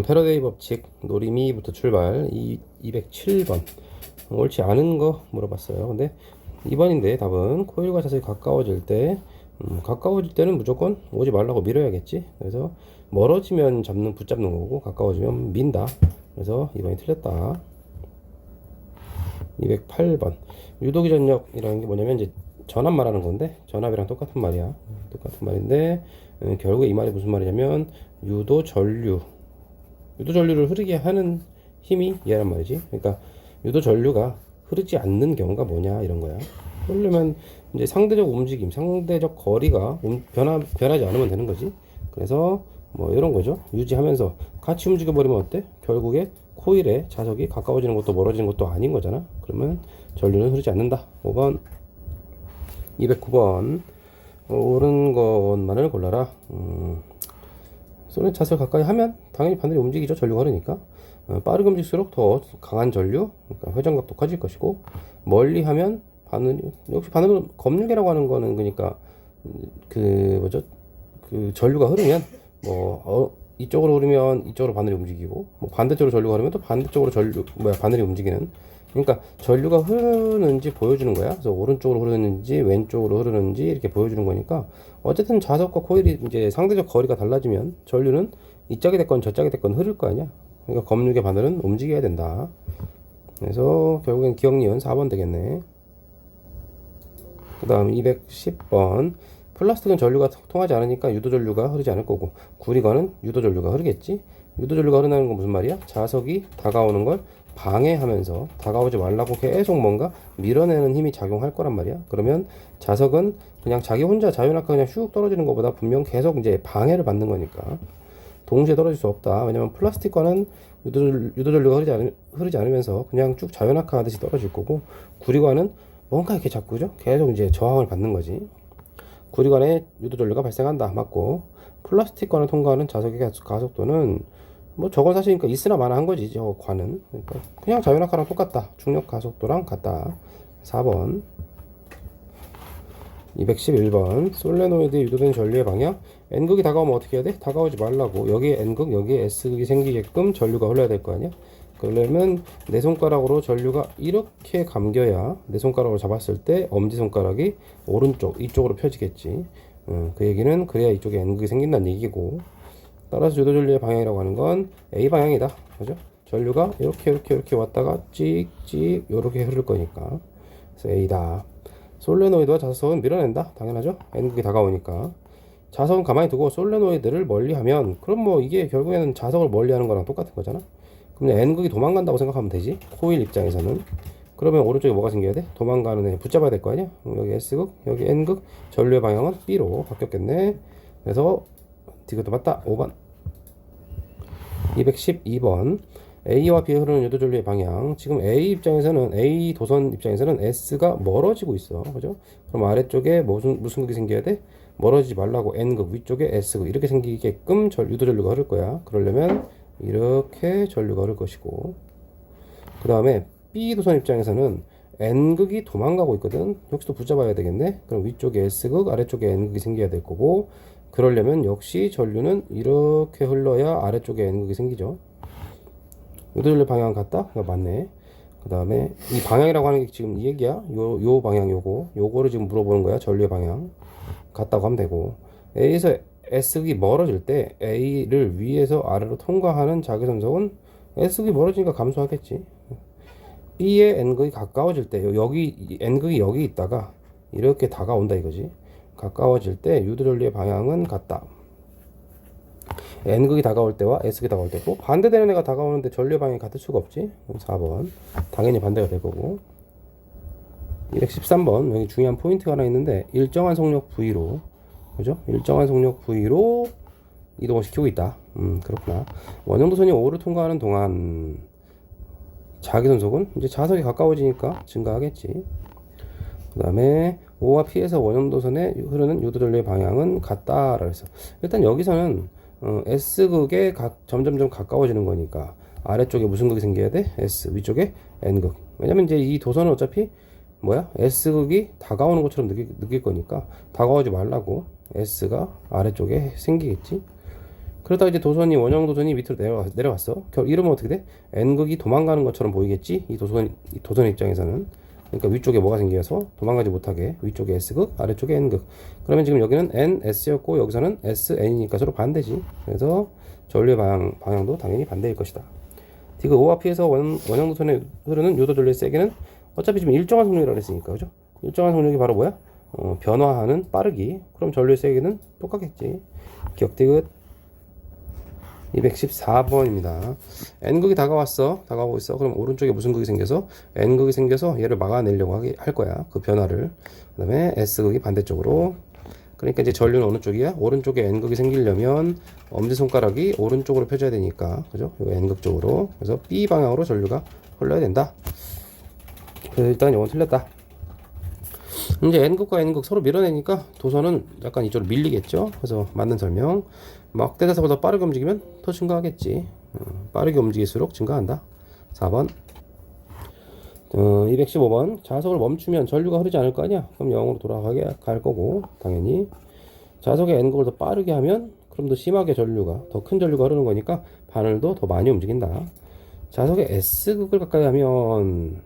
패러데이 법칙 노림이부터 출발 207번 옳지 않은 거 물어봤어요. 근데 2번인데 답은 코일과 자석이 가까워질 때는 무조건 오지 말라고 밀어야겠지. 그래서 멀어지면 붙잡는 거고 가까워지면 민다. 그래서 2번이 틀렸다. 208번 유도기 전력이라는 게 뭐냐면 이제 전압 말하는 건데 전압이랑 똑같은 말이야. 똑같은 말인데 결국에 이 말이 무슨 말이냐면 유도 전류를 흐르게 하는 힘이 얘란 말이지. 그러니까 유도 전류가 흐르지 않는 경우가 뭐냐 이런 거야. 그러려면 이제 상대적 움직임, 상대적 거리가 변하지 않으면 되는 거지. 그래서 뭐 이런 거죠. 유지하면서 같이 움직여 버리면 어때? 결국에 코일에 자석이 가까워지는 것도 멀어지는 것도 아닌 거잖아. 그러면 전류는 흐르지 않는다. 5번. 209번 옳은 것만을 골라라. 쏘는 자석을 가까이 하면 당연히 바늘이 움직이죠. 전류가 흐르니까. 빠르게 움직일수록 더 강한 전류, 그러니까 회전각도 커질 것이고, 멀리 하면 역시 바늘은 검열계라고 하는 거는 그러니까 전류가 흐르면 이쪽으로 흐르면 이쪽으로 바늘이 움직이고, 반대쪽으로 전류가 흐르면 또 반대쪽으로 바늘이 움직이는. 그러니까 전류가 흐르는지 보여주는 거야. 그래서 오른쪽으로 흐르는지 왼쪽으로 흐르는지 이렇게 보여주는 거니까 어쨌든 자석과 코일이 이제 상대적 거리가 달라지면 전류는 이짝이 됐건 저짝이 됐건 흐를 거 아니야. 그러니까 검육의 바늘은 움직여야 된다. 그래서 결국엔 기억니은 4번 되겠네. 그 다음 210번 플라스틱은 전류가 통하지 않으니까 유도전류가 흐르지 않을 거고, 구리건은 유도전류가 흐르겠지. 유도전류가 흐른다는 건 무슨 말이야? 자석이 다가오는 걸 방해하면서 다가오지 말라고 계속 뭔가 밀어내는 힘이 작용할 거란 말이야. 그러면 자석은 그냥 자기 혼자 자유낙하 그냥 슉 떨어지는 것보다 분명 계속 이제 방해를 받는 거니까 동시에 떨어질 수 없다. 왜냐면 플라스틱과는 유도전류가 흐르지 않으면서 그냥 쭉 자유낙하 하듯이 떨어질 거고, 구리관은 뭔가 이렇게 자꾸 계속 이제 저항을 받는 거지. 구리관에 유도전류가 발생한다. 맞고, 플라스틱관을 통과하는 자석의 가속도는 저건 사실 그러니까 있으나 마나 한 거지. 저 관은 그러니까 그냥 자유낙하랑 똑같다. 중력 가속도랑 같다. 4번. 211번 솔레노이드에 유도된 전류의 방향. N극이 다가오면 어떻게 해야 돼? 다가오지 말라고. 여기에 N극, 여기에 S극이 생기게끔 전류가 흘러야 될 거 아니야? 그러려면 내 손가락으로 전류가 이렇게 감겨야 내 손가락으로 잡았을 때 엄지손가락이 오른쪽 이쪽으로 펴지겠지. 그 얘기는 그래야 이쪽에 N극이 생긴다는 얘기고, 따라서 유도전류의 방향이라고 하는 건 A 방향이다. 그죠? 전류가 이렇게 왔다가 찍찍 이렇게 흐를 거니까. 그래서 A다. 솔레노이드와 자석은 밀어낸다. 당연하죠? N극이 다가오니까. 자석은 가만히 두고 솔레노이드를 멀리하면, 그럼 이게 결국에는 자석을 멀리하는 거랑 똑같은 거잖아. 그럼 N극이 도망간다고 생각하면 되지. 코일 입장에서는. 그러면 오른쪽에 뭐가 생겨야 돼? 도망가는 애 붙잡아야 될 거 아니야? 여기 S극, 여기 N극, 전류의 방향은 B로 바뀌었겠네. 그래서 이것도 맞다. 5번. 212번 A와 B에 흐르는 유도전류의 방향. 지금 A 도선 입장에서는 S가 멀어지고 있어. 그죠? 그럼 아래쪽에 무슨 극이 생겨야 돼? 멀어지지 말라고 N극, 위쪽에 S극 이렇게 생기게끔 유도전류가 흐를 거야. 그러려면 이렇게 전류가 흐를 것이고, 그 다음에 B 도선 입장에서는 N극이 도망가고 있거든. 여기서도 붙잡아야 되겠네. 그럼 위쪽에 S극, 아래쪽에 N극이 생겨야 될 거고, 그러려면 역시 전류는 이렇게 흘러야 아래쪽에 N극이 생기죠. 유도전류 방향 같다? 맞네. 그 다음에 이 방향이라고 하는 게 지금 이 얘기야. 요 방향 요거를 지금 물어보는 거야. 전류의 방향 같다고 하면 되고, A에서 S극이 멀어질 때 A를 위에서 아래로 통과하는 자기선석은 S극이 멀어지니까 감소하겠지. B의 N극이 가까워질 때 여기 N극이 여기 있다가 이렇게 다가온다 이거지. 가까워질 때 유도전류의 방향은 같다. N극이 다가올 때와 S극이 다가올 때고, 반대되는 애가 다가오는데 전류의 방향이 같을 수가 없지. 4번 당연히 반대가 될 거고. 213번 여기 중요한 포인트가 하나 있는데, 일정한 속력 V로, 그죠? 일정한 속력 V로 이동을 시키고 있다. 그렇구나. 원형도선이 O를 통과하는 동안 자기선속은 이제 자석이 가까워지니까 증가하겠지. 그 다음에 O와 P에서 원형도선에 흐르는 유도전류의 방향은 같다라고 해서, 일단 여기서는 S극에 점점점 가까워지는 거니까 아래쪽에 무슨 극이 생겨야 돼? S, 위쪽에 N극. 왜냐면 이제 이 도선은 어차피 S극이 다가오는 것처럼 느낄 거니까 다가오지 말라고 S가 아래쪽에 생기겠지. 그러다 이제 도선이 원형 도선이 밑으로 내려왔어. 이러면 어떻게 돼? n극이 도망가는 것처럼 보이겠지? 이 도선 입장에서는. 그러니까 위쪽에 뭐가 생겨서 도망가지 못하게 위쪽에 s극, 아래쪽에 n극. 그러면 지금 여기는 ns였고 여기서는 sn이니까 서로 반대지. 그래서 전류의 방향도 당연히 반대일 것이다. 디귿 O와 P에서 원형 도선에 흐르는 요도 전류의 세기는 어차피 지금 일정한 속력이라고 했으니까, 그죠? 일정한 속력이 바로 뭐야? 변화하는 빠르기. 그럼 전류의 세기는 똑같겠지. 기억 디귿 214번입니다. n극이 다가오고 있어. 그럼 오른쪽에 무슨 극이 생겨서? n극이 생겨서 얘를 막아내려고 할 거야. 그 변화를. 그 다음에 s극이 반대쪽으로. 그러니까 이제 전류는 어느 쪽이야? 오른쪽에 n극이 생기려면 엄지손가락이 오른쪽으로 펴져야 되니까, 그죠? 요 n극 쪽으로. 그래서 B 방향으로 전류가 흘러야 된다. 그래서 일단 이건 틀렸다. 이제 n극과 n극 서로 밀어내니까 도선은 약간 이쪽으로 밀리겠죠. 그래서 맞는 설명. 막대자석보다 빠르게 움직이면 더 증가하겠지. 빠르게 움직일수록 증가한다. 4번 215번 자석을 멈추면 전류가 흐르지 않을 거 아니야. 그럼 0으로 돌아가게 갈 거고, 당연히 자석의 n극을 더 빠르게 하면 그럼 더 심하게 전류가, 더 큰 전류가 흐르는 거니까 바늘도 더 많이 움직인다. 자석의 s극을 가까이 하면,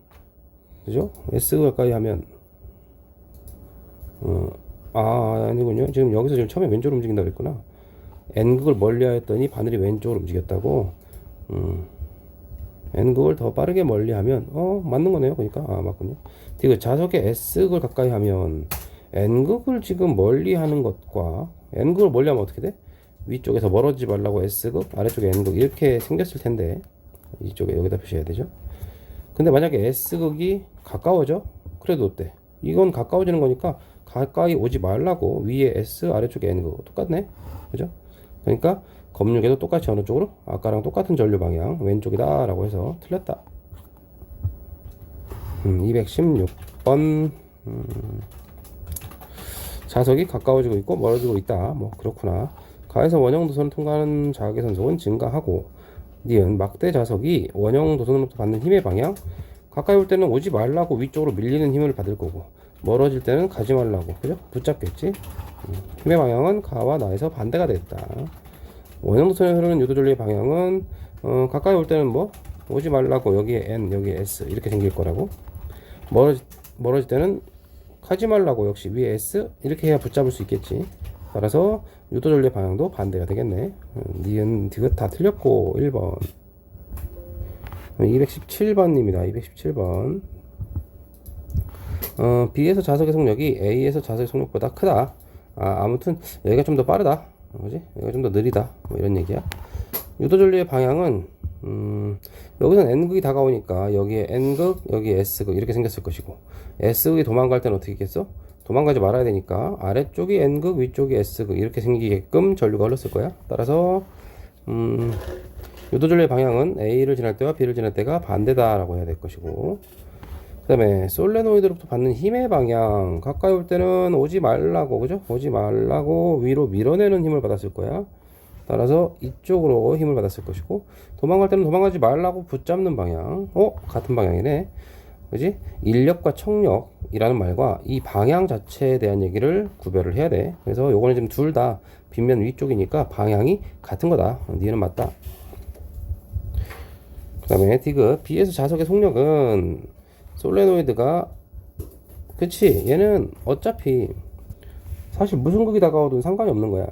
그죠? s극을 가까이 하면 아니군요. 지금 여기서 지금 처음에 왼쪽으로 움직인다 그랬구나. n극을 멀리 하였더니 바늘이 왼쪽으로 움직였다고. n극을 더 빠르게 멀리 하면 맞는 거네요. 그러니까 맞군요. 디귿 자석의 s극을 가까이 하면 n극을 지금 멀리 하는 것과 n극을 멀리 하면 어떻게 돼? 위쪽에서 멀어지지 말라고 s극, 아래쪽에 n극 이렇게 생겼을 텐데 이쪽에 여기다 표시해야 되죠. 근데 만약에 s극이 가까워져? 그래도 어때? 이건 가까워지는 거니까 가까이 오지 말라고 위에 s, 아래쪽에 n극 똑같네. 그죠? 그러니까 검육에도 똑같이 어느 쪽으로? 아까랑 똑같은 전류 방향 왼쪽이다 라고 해서 틀렸다. 216번 자석이 가까워지고 있고 멀어지고 있다. 뭐 그렇구나. 가에서 원형 도선을 통과하는 자극의 선속은 증가하고, 니은 막대 자석이 원형 도선으로부터 받는 힘의 방향, 가까이 올 때는 오지 말라고 위쪽으로 밀리는 힘을 받을 거고, 멀어질 때는 가지 말라고, 그죠? 붙잡겠지? 힘의 방향은 가와 나에서 반대가 됐다. 원형 도선에 흐르는 유도 전류의 방향은 가까이 올 때는 뭐 오지 말라고 여기에 n, 여기에 s 이렇게 생길 거라고, 멀어질 때는 가지 말라고 역시 위에 s 이렇게 해야 붙잡을 수 있겠지. 따라서 유도 전류의 방향도 반대가 되겠네. 니은 디귿 다 틀렸고 1번 217번입니다. 217번 B에서 자석의 속력이 A에서 자석의 속력보다 크다. 아무튼 여기가 좀 더 빠르다, 그지? 여기가 좀 더 느리다, 뭐 이런 얘기야. 유도 전류의 방향은 여기서는 n극이 다가오니까 여기에 n극, 여기에 s극 이렇게 생겼을 것이고, s극이 도망갈 때는 어떻게 했겠어? 도망가지 말아야 되니까 아래쪽이 n극, 위쪽이 s극 이렇게 생기게끔 전류가 흘렀을 거야. 따라서 유도 전류의 방향은 A를 지날 때와 B를 지날 때가 반대다라고 해야 될 것이고, 그 다음에 솔레노이드로부터 받는 힘의 방향, 가까이 올 때는 오지 말라고, 그죠? 오지 말라고 위로 밀어내는 힘을 받았을 거야. 따라서 이쪽으로 힘을 받았을 것이고, 도망갈 때는 도망가지 말라고 붙잡는 방향. 같은 방향이네, 그지? 인력과 청력이라는 말과 이 방향 자체에 대한 얘기를 구별을 해야 돼. 그래서 요거는 지금 둘 다 빗면 위쪽이니까 방향이 같은 거다. 니는 맞다. 그 다음에 디귿 B에서 자석의 속력은 솔레노이드가, 그치? 얘는 어차피 사실 무슨 극이 다가오든 상관이 없는 거야.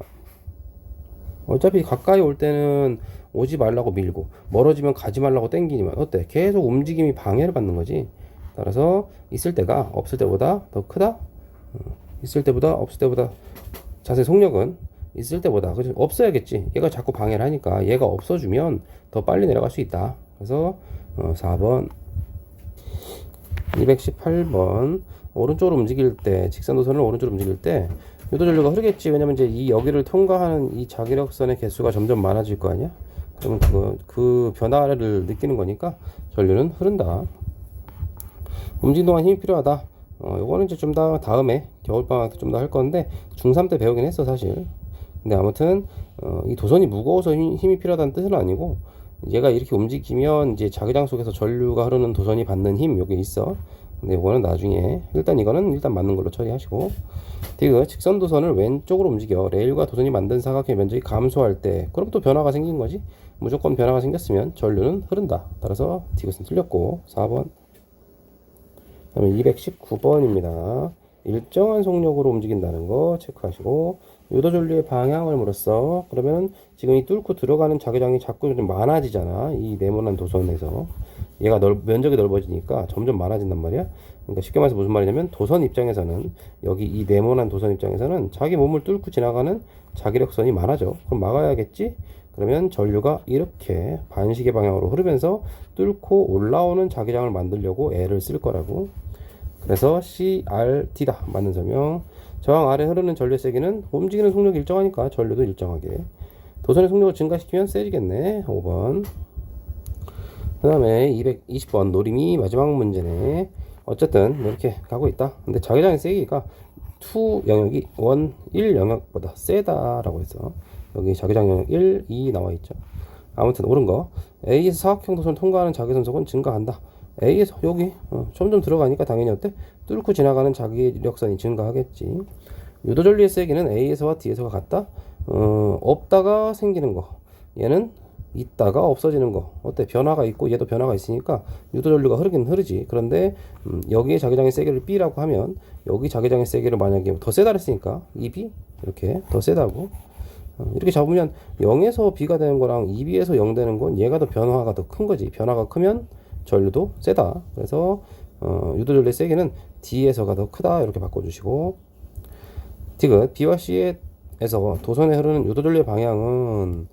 어차피 가까이 올 때는 오지 말라고 밀고, 멀어지면 가지 말라고 땡기지만 어때? 계속 움직임이 방해를 받는 거지. 따라서 있을 때가 없을 때보다 더 크다. 있을 때보다 없을 때보다 자세 속력은 있을 때보다, 그치? 없어야겠지. 얘가 자꾸 방해를 하니까 얘가 없어주면 더 빨리 내려갈 수 있다. 그래서 4번 218번 오른쪽으로 움직일 때, 직선 도선을 오른쪽으로 움직일 때 유도 전류가 흐르겠지. 왜냐면 이제 이 여기를 통과하는 이 자기력선의 개수가 점점 많아질 거 아니야. 그러면 그 변화를 느끼는 거니까 전류는 흐른다. 움직임 동안 힘이 필요하다. 요거는 이제 좀 더 다음에 겨울방학 때 좀 더 할 건데 중3 때 배우긴 했어 사실. 근데 아무튼 이 도선이 무거워서 힘이 필요하다는 뜻은 아니고, 얘가 이렇게 움직이면 이제 자기장 속에서 전류가 흐르는 도선이 받는 힘 요게 있어. 근데 이거는 나중에 일단 이거는 일단 맞는 걸로 처리하시고 디귿 직선 도선을 왼쪽으로 움직여 레일과 도선이 만든 사각형의 면적이 감소할 때 그럼 또 변화가 생긴 거지. 무조건 변화가 생겼으면 전류는 흐른다. 따라서 디귿은 틀렸고 4번. 그다음에 219번입니다. 일정한 속력으로 움직인다는 거 체크하시고 유도 전류의 방향을 물었어. 그러면 지금 이 뚫고 들어가는 자기장이 자꾸 좀 많아지잖아. 이 네모난 도선에서 얘가 면적이 넓어지니까 점점 많아진단 말이야. 그러니까 쉽게 말해서 무슨 말이냐면 도선 입장에서는 여기 이 네모난 도선 입장에서는 자기 몸을 뚫고 지나가는 자기력선이 많아져. 그럼 막아야겠지? 그러면 전류가 이렇게 반시계 방향으로 흐르면서 뚫고 올라오는 자기장을 만들려고 애를 쓸 거라고. 그래서 CRT다. 맞는 설명. 저항 아래 흐르는 전류의 세기는 움직이는 속력이 일정하니까 전류도 일정하게. 도선의 속력을 증가시키면 세지겠네. 5번. 그 다음에 220번 노림이 마지막 문제네. 어쨌든 이렇게 가고 있다. 근데 자기장의 세기가 2 영역이 1 영역보다 세다라고 해서 여기 자기장 영역 1, 2 나와 있죠. 아무튼 옳은 거. A에서 사각형 도선을 통과하는 자기선속은 증가한다. A에서 여기 점점 들어가니까 당연히 어때? 뚫고 지나가는 자기력선이 증가하겠지. 유도전류의 세기는 A에서와 D에서가 같다. 없다가 생기는 거. 얘는 있다가 없어지는 거. 어때? 변화가 있고 얘도 변화가 있으니까 유도전류가 흐르긴 흐르지. 그런데 여기에 자기장의 세기를 B라고 하면 여기 자기장의 세기를 만약에 더 세다 그랬으니까 2B 이렇게 더 세다고 이렇게 잡으면 0에서 B가 되는 거랑 2B에서 0 되는 건 얘가 더 변화가 더 큰 거지. 변화가 크면 전류도 세다. 그래서 유도전류의 세기는 D에서가 더 크다. 이렇게 바꿔주시고 디귿 B와 C에서 도선에 흐르는 유도전류의 방향은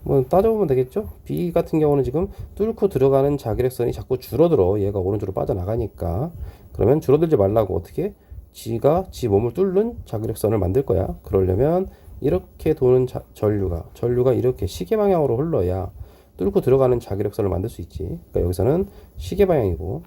뭐 따져보면 되겠죠. B 같은 경우는 지금 뚫고 들어가는 자기력선이 자꾸 줄어들어. 얘가 오른쪽으로 빠져나가니까. 그러면 줄어들지 말라고 어떻게? G가 G 몸을 뚫는 자기력선을 만들 거야. 그러려면 이렇게 도는 전류가 이렇게 시계 방향으로 흘러야 뚫고 들어가는 자기력선을 만들 수 있지. 그러니까 여기서는 시계 방향이고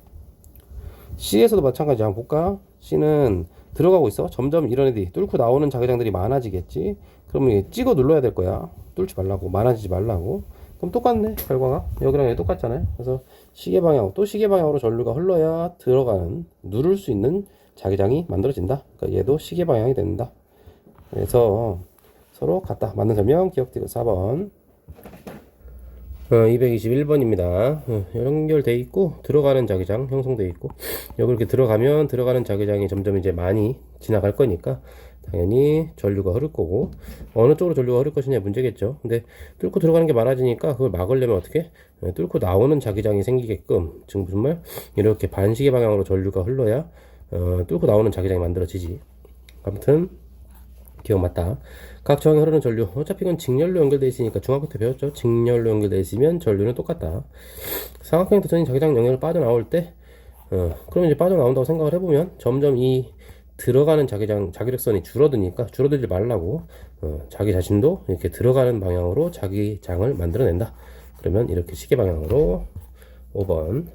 C에서도 마찬가지. 한번 볼까? C는 들어가고 있어. 점점 이런 애들이 뚫고 나오는 자기장들이 많아지겠지. 그러면 이게 찍어 눌러야 될 거야. 뚫지 말라고, 많아지지 말라고. 그럼 똑같네. 결과가 여기랑 여기 똑같잖아요. 그래서 시계 방향 또 시계 방향으로 전류가 흘러야 들어가는 누를 수 있는 자기장이 만들어진다. 그러니까 얘도 시계 방향이 된다. 그래서 서로 같다. 맞는 설명 기억되고 4번. 221번입니다. 연결돼 있고 들어가는 자기장 형성돼 있고 여기 이렇게 들어가면 들어가는 자기장이 점점 이제 많이 지나갈 거니까 당연히 전류가 흐를 거고 어느 쪽으로 전류가 흐를 것이냐 문제겠죠. 근데 뚫고 들어가는 게 많아지니까 그걸 막으려면 어떻게? 뚫고 나오는 자기장이 생기게끔 지금 무슨 말? 이렇게 반시계 방향으로 전류가 흘러야 뚫고 나오는 자기장이 만들어지지. 아무튼 기억 맞다. 각 저항에 흐르는 전류 어차피 이건 직렬로 연결되어 있으니까 중학교 때 배웠죠. 직렬로 연결되어 있으면 전류는 똑같다. 사각형의 도선이 자기장 영역을 빠져나올 때 그럼 이제 빠져나온다고 생각을 해보면 점점 이 들어가는 자기력선이 줄어드니까 줄어들지 말라고 자기 자신도 이렇게 들어가는 방향으로 자기장을 만들어낸다. 그러면 이렇게 시계 방향으로 5번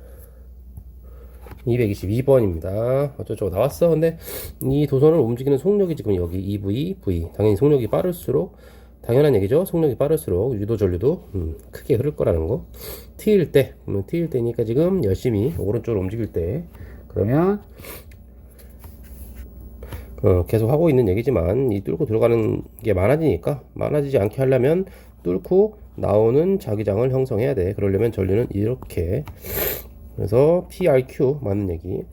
222번입니다. 어쩌고저쩌고 나왔어. 근데 이 도선을 움직이는 속력이 지금 여기 EV, V. 당연히 속력이 빠를수록 당연한 얘기죠. 속력이 빠를수록 유도 전류도 크게 흐를 거라는 거. T일 때니까 지금 열심히 오른쪽으로 움직일 때 그러면 계속 하고 있는 얘기지만 이 뚫고 들어가는 게 많아지니까 많아지지 않게 하려면 뚫고 나오는 자기장을 형성해야 돼. 그러려면 전류는 이렇게 그래서 PRQ 맞는 얘기.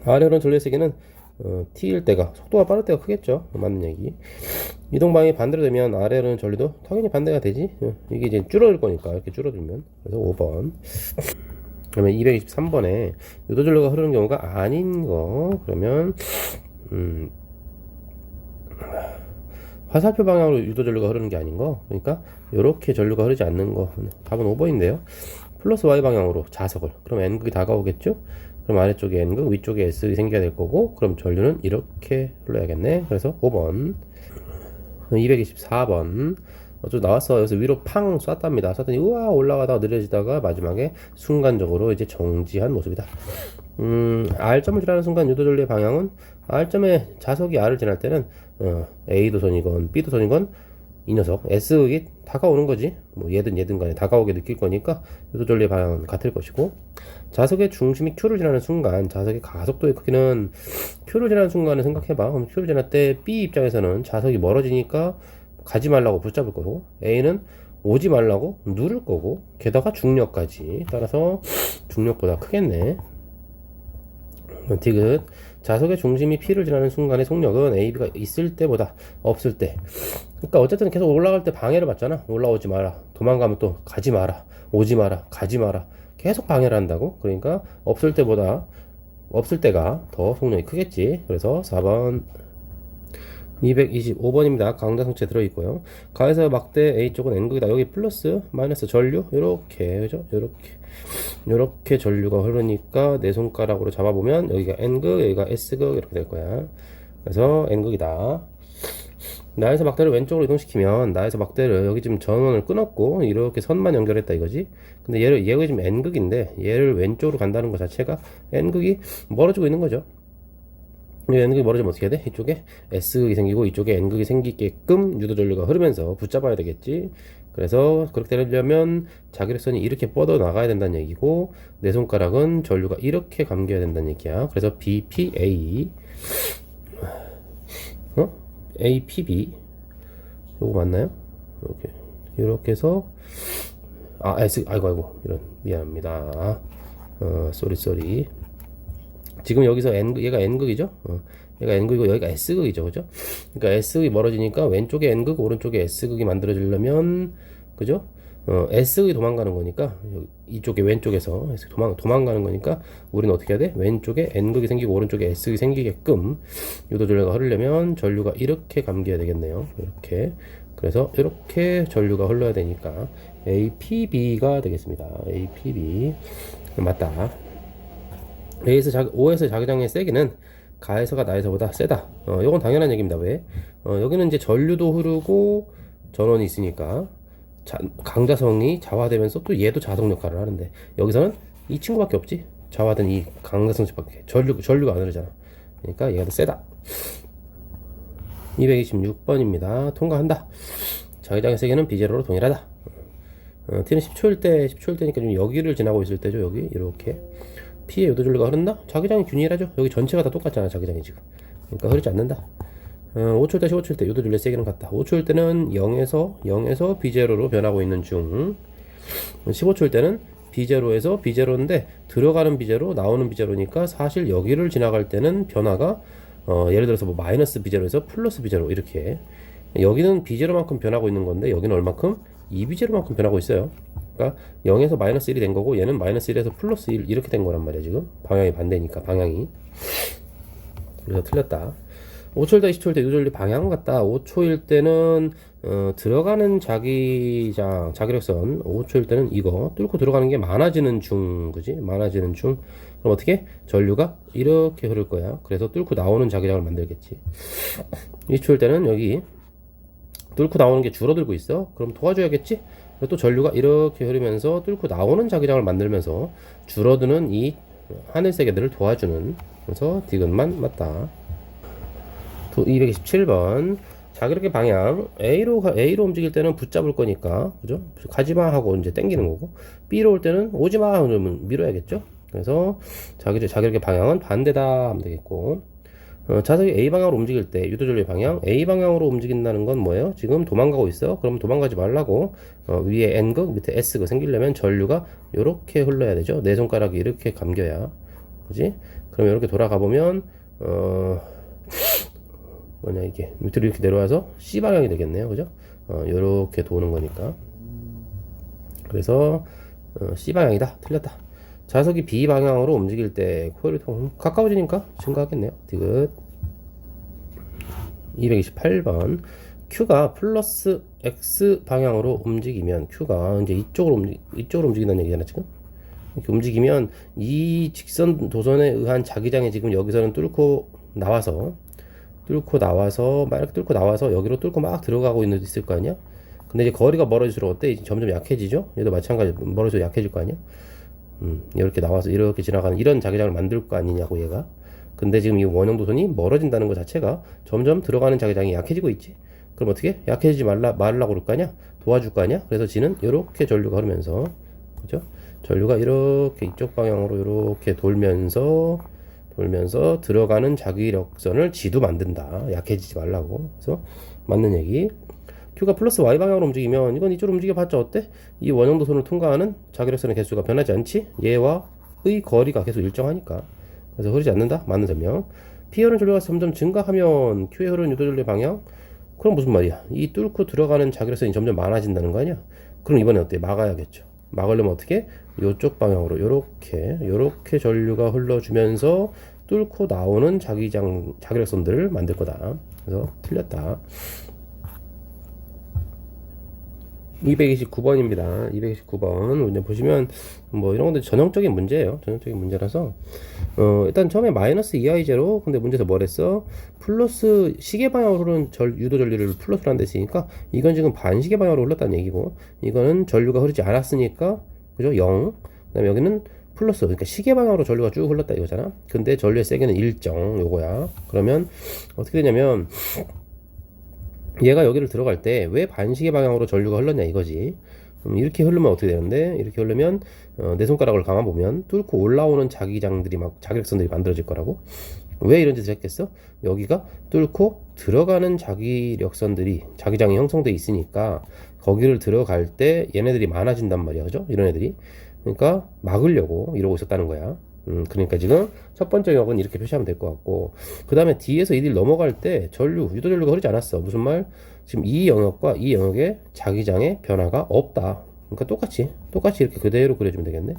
아래로는 전류의 세기는 T일 때가 속도가 빠를 때가 크겠죠. 맞는 얘기. 이동 방향이 반대로 되면 아래로는 전류도 당연히 반대가 되지. 이게 이제 줄어들 거니까 이렇게 줄어들면. 그래서 5번. 그러면 223번에 유도 전류가 흐르는 경우가 아닌 거. 그러면 화살표 방향으로 유도 전류가 흐르는 게 아닌 거. 그러니까 이렇게 전류가 흐르지 않는 거. 답은 5번인데요. 플러스 Y 방향으로 자석을. 그럼 N극이 다가오겠죠? 그럼 아래쪽에 N극, 위쪽에 S극이 생겨야 될 거고, 그럼 전류는 이렇게 흘러야겠네. 그래서 5번. 224번. 좀 나왔어. 여기서 위로 팡 쐈답니다. 쐈더니 우와 올라가다가 느려지다가 마지막에 순간적으로 이제 정지한 모습이다. R점을 지나는 순간 유도 전류의 방향은 R점에 자석이 R을 지날 때는 A 도선이건 B 도선이건 이 녀석 S극이 다가오는 거지. 뭐 얘든 간에 다가오게 느낄 거니까 유도전류의 방향은 같을 것이고, 자석의 중심이 Q를 지나는 순간 자석의 가속도의 크기는 Q를 지나는 순간을 생각해봐. 그럼 Q를 지날 때 B 입장에서는 자석이 멀어지니까 가지 말라고 붙잡을 거고, A는 오지 말라고 누를 거고, 게다가 중력까지. 따라서 중력보다 크겠네. 디귿. 자석의 중심이 P를 지나는 순간의 속력은 AB가 있을 때보다 없을 때. 그러니까 어쨌든 계속 올라갈 때 방해를 받잖아. 올라오지 마라. 도망가면 또 가지 마라. 오지 마라. 가지 마라. 계속 방해를 한다고. 그러니까 없을 때가 더 속력이 크겠지. 그래서 4번. 225번입니다. 강자성체 들어있고요. 가에서 막대 A쪽은 N극이다. 여기 플러스 마이너스 전류 요렇게, 그죠? 요렇게 전류가 흐르니까 내 손가락으로 잡아보면 여기가 N극, 여기가 S극 이렇게 될 거야. 그래서 N극이다. 나에서 막대를 왼쪽으로 이동시키면, 나에서 막대를 여기 지금 전원을 끊었고 이렇게 선만 연결했다 이거지. 근데 얘가 지금 N극인데 얘를 왼쪽으로 간다는 것 자체가 N극이 멀어지고 있는 거죠. N극이 멀어지면 어떻게 해야 돼? 이쪽에 S극이 생기고 이쪽에 N극이 생기게끔 유도전류가 흐르면서 붙잡아야 되겠지. 그래서 그렇게 되려면 자기력선이 이렇게 뻗어 나가야 된다는 얘기고, 내 손가락은 전류가 이렇게 감겨야 된다는 얘기야. 그래서 BPA, APB, 요거 맞나요? 이렇게 해서 아이고 이런, 미안합니다. 쏘리. 지금 여기서 얘가 N극이죠? 얘가 N극이고 여기가 S극이죠. 그죠? 그러니까 S극이 멀어지니까 왼쪽에 N극, 오른쪽에 S극이 만들어지려면, 그죠? S극이 도망가는 거니까, 이쪽에 왼쪽에서 도망가는 거니까, 우리는 어떻게 해야 돼? 왼쪽에 N극이 생기고, 오른쪽에 S극이 생기게끔 유도전류가 흐르려면 전류가 이렇게 감겨야 되겠네요. 이렇게. 그래서 이렇게 전류가 흘러야 되니까, APB가 되겠습니다. APB. 맞다. O에서 자기장의 세기는 가에서가 나에서보다 세다. 이건 당연한 얘기입니다. 왜? 여기는 이제 전류도 흐르고 전원이 있으니까 강자성이 자화되면서 또 얘도 자동 역할을 하는데, 여기서는 이 친구밖에 없지. 자화된 이 강자성밖에 전류가 안 흐르잖아. 그러니까 얘가 더 세다. 226번입니다. 통과한다. 자기장의 세기는 B제로로 동일하다. T는 10초일 때니까 좀 여기를 지나고 있을 때죠. 여기 이렇게 P의 요도전류가 흐른다? 자기장이 균일하죠. 여기 전체가 다 똑같잖아. 자기장이 지금. 그러니까 흐르지 않는다. 5초일 때 15초일 때 요도전류의 세기는 같다. 5초일 때는 0에서 B0로 변하고 있는 중, 15초일 때는 B0에서 B0인데 들어가는 B0 나오는 B0니까 사실 여기를 지나갈 때는 변화가 예를 들어서 뭐 마이너스 B0에서 플러스 B0 이렇게, 여기는 B0만큼 변하고 있는 건데 여기는 얼만큼? 2B0만큼 변하고 있어요. 그러니까 0에서 마이너스 1이 된 거고 얘는 마이너스 1에서 플러스 1 이렇게 된 거란 말이야. 지금 방향이 반대니까, 방향이. 그래서 틀렸다. 5초일 때 20초일 때 유도전류 방향은 같다. 5초일 때는 들어가는 자기력선 5초일 때는 이거 뚫고 들어가는 게 많아지는 중, 그지? 많아지는 중. 그럼 어떻게? 전류가 이렇게 흐를 거야. 그래서 뚫고 나오는 자기장을 만들겠지. 20초일 때는 여기 뚫고 나오는 게 줄어들고 있어. 그럼 도와줘야겠지? 또 전류가 이렇게 흐르면서 뚫고 나오는 자기장을 만들면서 줄어드는 이 하늘 세계들을 도와주는, 그래서 디귿만 맞다. 227번. 자기력의 방향 A로 움직일 때는 붙잡을 거니까, 그죠? 가지마 하고 이제 당기는 거고, B로 올 때는 오지마 그러면 밀어야겠죠? 그래서 자기력의 방향은 반대다 하면 되겠고, 자석이 A 방향으로 움직일 때 유도전류의 방향 A 방향으로 움직인다는 건 뭐예요? 지금 도망가고 있어. 그럼 도망가지 말라고. 위에 N극 밑에 S극 생기려면 전류가 이렇게 흘러야 되죠. 내 손가락이 이렇게 감겨야, 그지? 그럼 이렇게 돌아가 보면 뭐냐, 이게 밑으로 이렇게 내려와서 C 방향이 되겠네요. 그죠? 이렇게 도는 거니까. 그래서 C 방향이다. 틀렸다. 자석이 B 방향으로 움직일 때 코일이 가까워지니까 증가하겠네요. 디귿. 228번. Q가 플러스 X 방향으로 움직이면, Q가 이제 이쪽으로 움직인다는 얘기잖아, 지금. 이렇게 움직이면 이 직선 도선에 의한 자기장이 지금 여기서는 뚫고 나와서 막 이렇게 뚫고 나와서 여기로 뚫고 막 들어가고 있을 거 아니야? 근데 이제 거리가 멀어질수록 어때? 이제 점점 약해지죠? 얘도 마찬가지, 멀어져 약해질 거 아니야? 이렇게 나와서 이렇게 지나가는 이런 자기장을 만들 거 아니냐고, 얘가. 근데 지금 이 원형 도선이 멀어진다는 것 자체가 점점 들어가는 자기장이 약해지고 있지. 그럼 어떻게? 약해지지 말라고 그럴 거 아니야? 도와줄 거 아니야? 그래서 G는 이렇게 전류가 흐르면서, 그죠? 전류가 이렇게 이쪽 방향으로 이렇게 돌면서 들어가는 자기력선을 G도 만든다. 약해지지 말라고. 그래서 맞는 얘기. Q가 플러스 Y 방향으로 움직이면 이건 이쪽으로 움직여봤자 어때? 이 원형도선을 통과하는 자기력선의 개수가 변하지 않지? 얘와의 거리가 계속 일정하니까. 그래서 흐르지 않는다? 맞는 설명. P 흐르는 전류가 점점 증가하면 Q에 흐르는 유도전류의 방향? 그럼 무슨 말이야? 이 뚫고 들어가는 자기력선이 점점 많아진다는 거 아니야? 그럼 이번에 어때? 막아야겠죠. 막으려면 어떻게? 이쪽 방향으로 요렇게 전류가 흘러주면서 뚫고 나오는 자기력선들을 만들 거다. 그래서 틀렸다. 229번입니다. 229번 문제 보시면 뭐 이런 건데 전형적인 문제예요. 전형적인 문제라서 일단 처음에 마이너스 2i0 근데 문제에서 뭐랬어? 플러스 시계 방향으로 흐르는 유도 전류를 플러스로 한다 했으니까 이건 지금 반시계 방향으로 흘렀다는 얘기고 이거는 전류가 흐르지 않았으니까 그죠? 0. 그다음에 여기는 플러스 그러니까 시계 방향으로 전류가 쭉 흘렀다 이거잖아. 근데 전류의 세기는 일정 요거야. 그러면 어떻게 되냐면 얘가 여기를 들어갈 때 왜 반시계 방향으로 전류가 흘렀냐 이거지. 이렇게 흐르면 어떻게 되는데 이렇게 흐르면 내 손가락을 가만 보면 뚫고 올라오는 자기력선들이 만들어질 거라고. 왜 이런 짓을 했겠어? 여기가 뚫고 들어가는 자기장이 형성돼 있으니까 거기를 들어갈 때 얘네들이 많아진단 말이야, 그죠? 이런 애들이. 그러니까 막으려고 이러고 있었다는 거야. 그러니까 지금 첫 번째 영역은 이렇게 표시하면 될 것 같고, 그 다음에 뒤에서 이들 넘어갈 때 유도 전류가 흐르지 않았어. 무슨 말? 지금 이 영역과 이 영역의 자기장의 변화가 없다. 그러니까 똑같이 이렇게 그대로 그려주면 되겠네.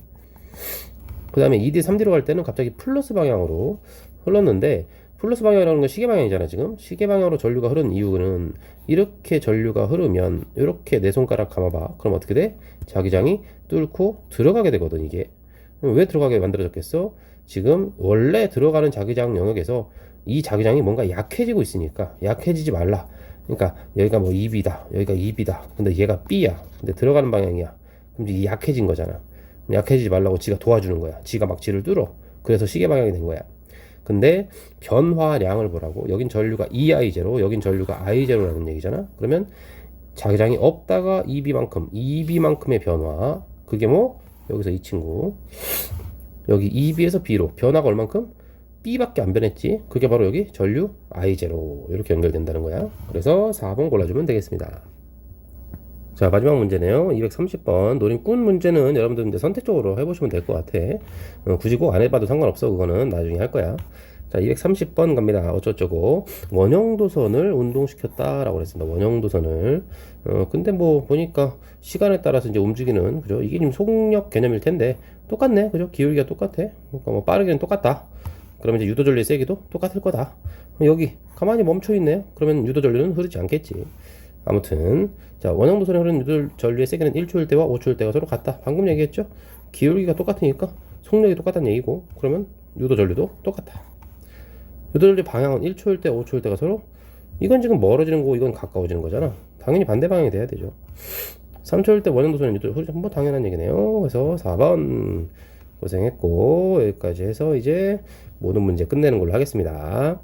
그 다음에 2D, 3D로 갈 때는 갑자기 플러스 방향으로 흘렀는데, 플러스 방향이라는 건 시계 방향이잖아, 지금. 시계 방향으로 전류가 흐르는 이유는 이렇게 전류가 흐르면 이렇게 내 손가락 감아봐. 그럼 어떻게 돼? 자기장이 뚫고 들어가게 되거든, 이게. 왜 들어가게 만들어졌겠어? 지금 원래 들어가는 자기장 영역에서 이 자기장이 뭔가 약해지고 있으니까 약해지지 말라. 그러니까 여기가 뭐 2B다, 여기가 2B다. 근데 얘가 B야. 근데 들어가는 방향이야. 그럼 이게 약해진 거잖아. 약해지지 말라고 지가 도와주는 거야. 지가 막 지를 뚫어. 그래서 시계 방향이 된 거야. 근데 변화량을 보라고. 여긴 전류가 EI0, 여긴 전류가 I0라는 얘기잖아. 그러면 자기장이 없다가 EB만큼의 변화. 그게 뭐? 여기서 이 친구. 여기 EB에서 B로 변화가 얼만큼? B밖에 안 변했지. 그게 바로 여기 전류 I0 이렇게 연결된다는 거야. 그래서 4번 골라주면 되겠습니다. 자, 마지막 문제네요. 230번 노림꾼 문제는 여러분들 이제 선택적으로 해보시면 될 것 같아. 굳이 꼭 안 해봐도 상관없어. 그거는 나중에 할 거야. 자, 230번 갑니다. 어쩌고저쩌고 원형도선을 운동시켰다라고 그랬습니다. 원형도선을. 근데 뭐 보니까 시간에 따라서 이제 움직이는, 그죠? 이게 지금 속력 개념일 텐데 똑같네, 그죠? 기울기가 똑같아. 그러니까 뭐 빠르게는 똑같다. 그러면 이제 유도전류의 세기도 똑같을 거다. 여기 가만히 멈춰 있네요. 그러면 유도전류는 흐르지 않겠지. 아무튼 자, 원형도선에 흐르는 유도전류의 세기는 1초일 때와 5초일 때가 서로 같다. 방금 얘기했죠? 기울기가 똑같으니까 속력이 똑같다는 얘기고, 그러면 유도전류도 똑같다. 유도전류 방향은 1초일 때, 5초일 때가 서로, 이건 지금 멀어지는 거고 이건 가까워지는 거잖아. 당연히 반대 방향이 돼야 되죠. 3초일 때 원형도선은 유도 흐르지, 뭐 당연한 얘기네요. 그래서 4번 고생했고, 여기까지 해서 이제 모든 문제 끝내는 걸로 하겠습니다.